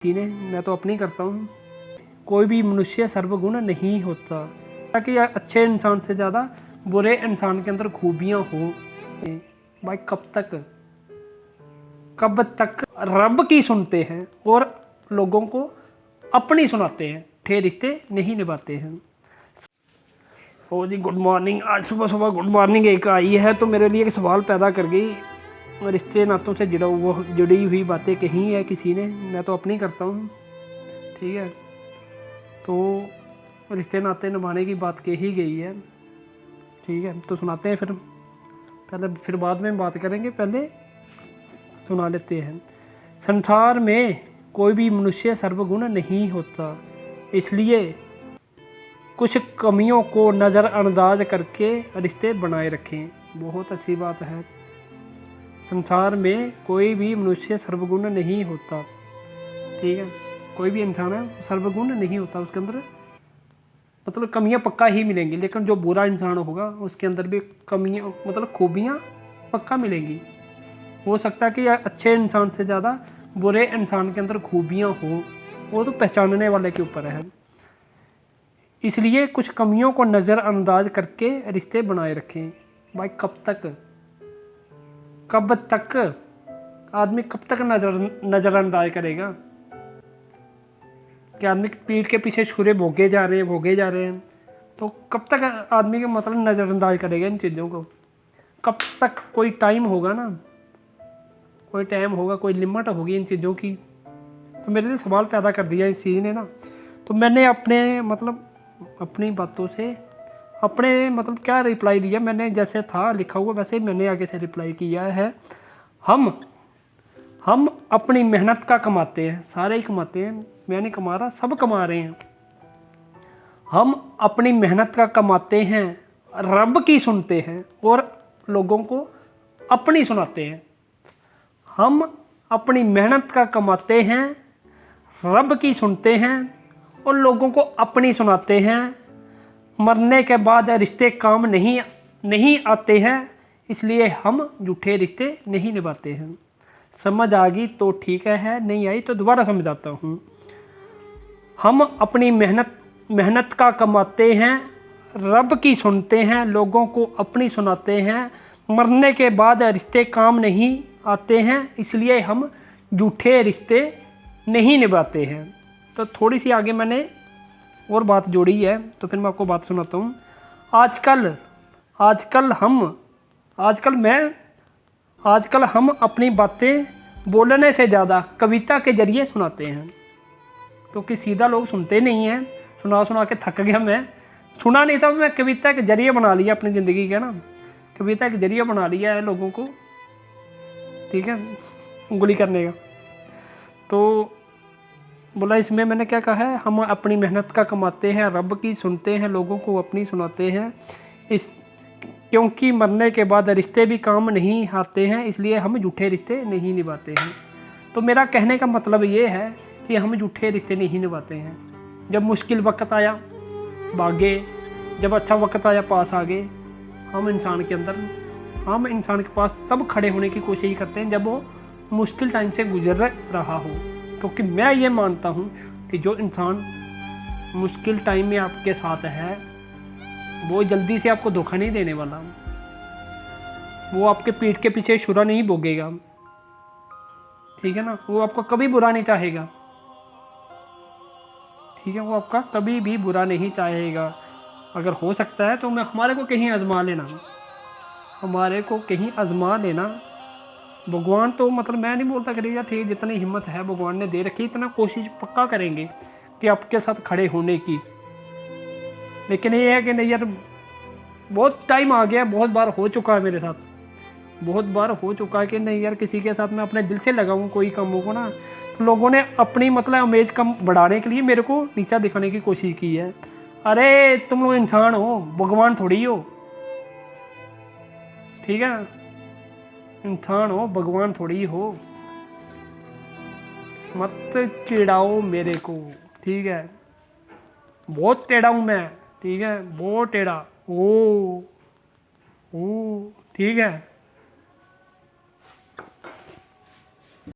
सीने मैं तो अपनी करता हूँ। कोई भी मनुष्य सर्वगुण नहीं होता, ताकि अच्छे इंसान से ज़्यादा बुरे इंसान के अंदर खूबियाँ हो। भाई कब तक रब की सुनते हैं और लोगों को अपनी सुनाते हैं, ठे रिश्ते नहीं निभाते हैं। ओ जी गुड मॉर्निंग। आज सुबह सुबह गुड मॉर्निंग एक आई है तो मेरे लिए एक सवाल पैदा कर गई। रिश्ते नातों से जुड़ी हुई बातें कही है किसी ने, मैं तो अपनी करता हूँ। ठीक है, तो रिश्ते नाते निभाने की बात कही गई है। ठीक है, तो सुनाते हैं फिर बाद में बात करेंगे, पहले सुना लेते हैं। संसार में कोई भी मनुष्य सर्वगुण नहीं होता, इसलिए कुछ कमियों को नज़रअंदाज करके रिश्ते बनाए रखें। बहुत अच्छी बात है। संसार में कोई भी मनुष्य सर्वगुण नहीं होता। ठीक है, कोई भी इंसान है सर्वगुण नहीं होता, उसके अंदर मतलब कमियां पक्का ही मिलेंगी, लेकिन जो बुरा इंसान होगा उसके अंदर भी कमियां मतलब खूबियां पक्का मिलेंगी। हो सकता है कि अच्छे इंसान से ज़्यादा बुरे इंसान के अंदर खूबियां हो, वो तो पहचानने वाले के ऊपर है। इसलिए कुछ कमियों को नज़रअंदाज करके रिश्ते बनाए रखें। भाई कब तक आदमी कब तक नज़रअंदाज करेगा कि आदमी पीठ के पीछे छुरे भोगे जा रहे हैं, तो कब तक आदमी के मतलब नज़रअंदाज करेगा इन चीज़ों को। कब तक कोई टाइम होगा ना, कोई लिमिट होगी इन चीज़ों की। तो मेरे लिए सवाल पैदा कर दिया इस चीज़ ने ना, तो मैंने अपनी बातों से क्या रिप्लाई दिया, मैंने जैसे था लिखा हुआ वैसे ही मैंने आगे से रिप्लाई किया है। हम अपनी मेहनत का कमाते हैं, सारे ही कमाते हैं, मैं नहीं कमा रहा, सब कमा रहे हैं। हम अपनी मेहनत का कमाते हैं, रब की सुनते हैं और लोगों को अपनी सुनाते हैं। हम अपनी मेहनत का कमाते हैं, रब की सुनते हैं और लोगों को अपनी सुनाते हैं। मरने के बाद रिश्ते काम नहीं आते हैं, इसलिए हम झूठे रिश्ते नहीं निभाते हैं। समझ आ गई तो ठीक है, नहीं आई तो दोबारा समझाता हूँ। हम अपनी मेहनत का कमाते हैं, रब की सुनते हैं, लोगों को अपनी सुनाते हैं। मरने के बाद रिश्ते काम नहीं आते हैं, इसलिए हम झूठे रिश्ते नहीं निभाते हैं। तो थोड़ी सी आगे मैंने और बात जोड़ी है, तो फिर मैं आपको बात सुनाता हूँ। आजकल हम अपनी बातें बोलने से ज़्यादा कविता के जरिए सुनाते हैं, क्योंकि सीधा लोग सुनते नहीं हैं। सुना के थक गया मैं, सुना नहीं था, मैं कविता के जरिए बना लिया अपनी ज़िंदगी का ना, कविता के जरिए बना लिया है लोगों को। ठीक है, उंगली करने का। तो बोला इसमें मैंने क्या कहा है, हम अपनी मेहनत का कमाते हैं, रब की सुनते हैं, लोगों को अपनी सुनाते हैं। क्योंकि मरने के बाद रिश्ते भी काम नहीं आते हैं, इसलिए हम झूठे रिश्ते नहीं निभाते हैं। तो मेरा कहने का मतलब ये है कि हम झूठे रिश्ते नहीं निभाते हैं। जब मुश्किल वक्त आया भागे, जब अच्छा वक्त आया पास आ गए। हम इंसान के पास तब खड़े होने की कोशिश करते हैं जब वो मुश्किल टाइम से गुजर रहा हो। क्योंकि मैं ये मानता हूँ कि जो इंसान मुश्किल टाइम में आपके साथ है, वो जल्दी से आपको धोखा नहीं देने वाला। वो आपके पीठ के पीछे छुरा नहीं भोगेगा। ठीक है ना, वो आपको कभी बुरा नहीं चाहेगा। ठीक है, वो आपका कभी भी बुरा नहीं चाहेगा। अगर हो सकता है तो हमारे को कहीं आजमा लेना। भगवान तो मतलब मैं नहीं बोलता करिएगा, ठीक, जितनी हिम्मत है भगवान ने दे रखी, इतना कोशिश पक्का करेंगे कि आपके साथ खड़े होने की। लेकिन ये है कि नहीं यार, बहुत टाइम आ गया, बहुत बार हो चुका है मेरे साथ, बहुत बार हो चुका है कि नहीं यार, किसी के साथ मैं अपने दिल से लगाऊं कोई कामों को ना, तो लोगों ने अपनी मतलब इमेज कम बढ़ाने के लिए मेरे को नीचा दिखाने की कोशिश की है। अरे तुम लोग इंसान हो, भगवान थोड़ी हो। ठीक है ना, इंसान हो, भगवान थोड़ी हो। मत चिढ़ाओ मेरे को। ठीक है, बहुत टेढ़ा हूँ मैं। ठीक है, बहुत टेढ़ा। ओ ठीक है।